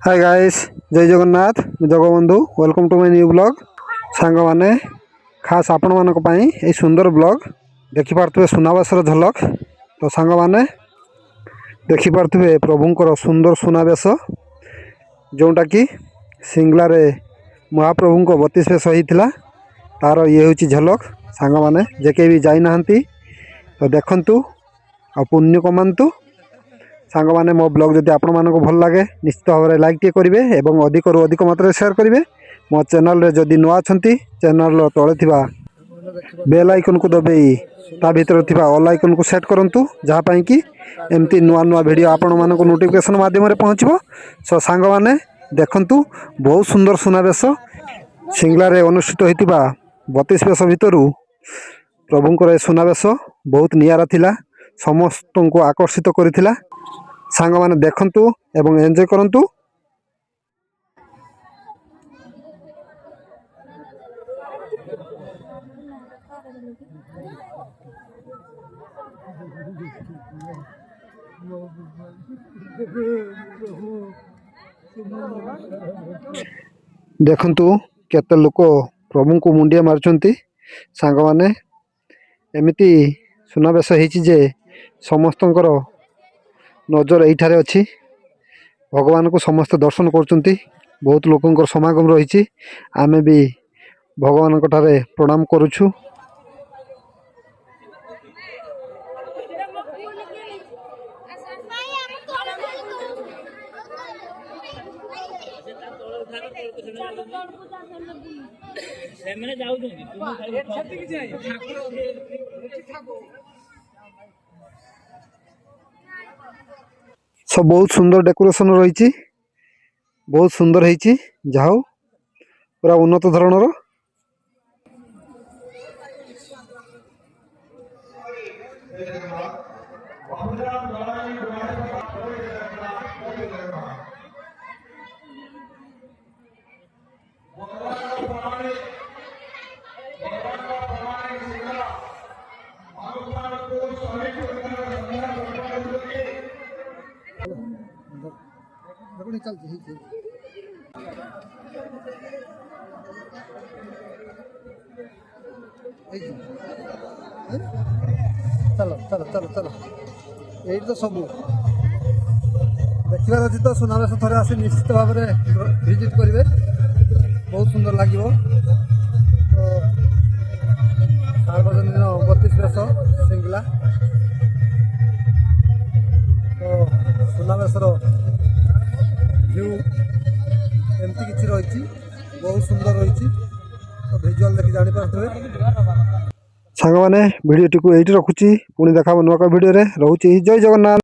हाय guys, जय Jagannath. Jagabandhu welcome to my new blog. Song माने खास आपण मानक पई ए सुंदर ब्लॉग देखि पारथुबे सुनावेशर झलक। तो सांग माने देखि पारथुबे प्रभुंकर सुंदर सुनावेश जोटा कि सिंगला रे महाप्रभु को 32 वेश होइतिला। तार ये होची झलक। सांग माने जेके भी जाई नाहंती तो देखंतु आ पुण्य कमांतु। सांग माने मो ब्लॉग जदि आपण मानको भल लागे निश्चित भाव में लाइक टे करेंगे और अधिक रु अधिक मात्रा शेयर करेंगे। मो चैनल रे जदि नुआ छंती चैनल तले थिबा बेल आइकन को दबाई ता भीतर थिबा ऑल आइकन को सेट करंतु जहाँ पई कि एमती नुआ नुआ वीडियो आपण मानको नोटिफिकेशन माध्यम रे पहुँचबो। सो सांग माने देखंतु बहुत सुंदर सुनावेश सिंगला रे अनुष्ठित होइतिबा 32 वेश भितरु प्रभुंकर सुनावेश बहुत नियारा थिला। समस्त को आकर्षित करिथिला। सांग माने देखंतु एवं एंजॉय करंतु। देखंतु केते लोक प्रभु को मुंडिया मारचंती। सांग माने एमिति सुनावेश हेछि जे समस्तंकर नजर एठारे अच्छी। भगवान को समस्त दर्शन करचंती। बहुत लोकंकर समागम रही। आमे भी भगवान ठारे प्रणाम करुछु। सब बहुत सुंदर डेकोरेशन रही। बहुत सुंदर है जाओ पूरा उन्नत धरणर। चलो चलो चलो चलो ये तो सब देखार अच्छी। तो सुनावेश थे आसी निश्चित भाव में विजिट करेंगे। बहुत सुंदर लगे। तो सार्वजनिक 32 वेश सिंगला। तो सुनावेशर व्यू एमती किसी रही बहुत सुंदर रही। तो भिजुआल देखि जानी पारे। सांग माने वीडियो टी को एठी रखुची। पुणी देखा नुआ वीडियो रे रहउची। जय जगन्नाथ।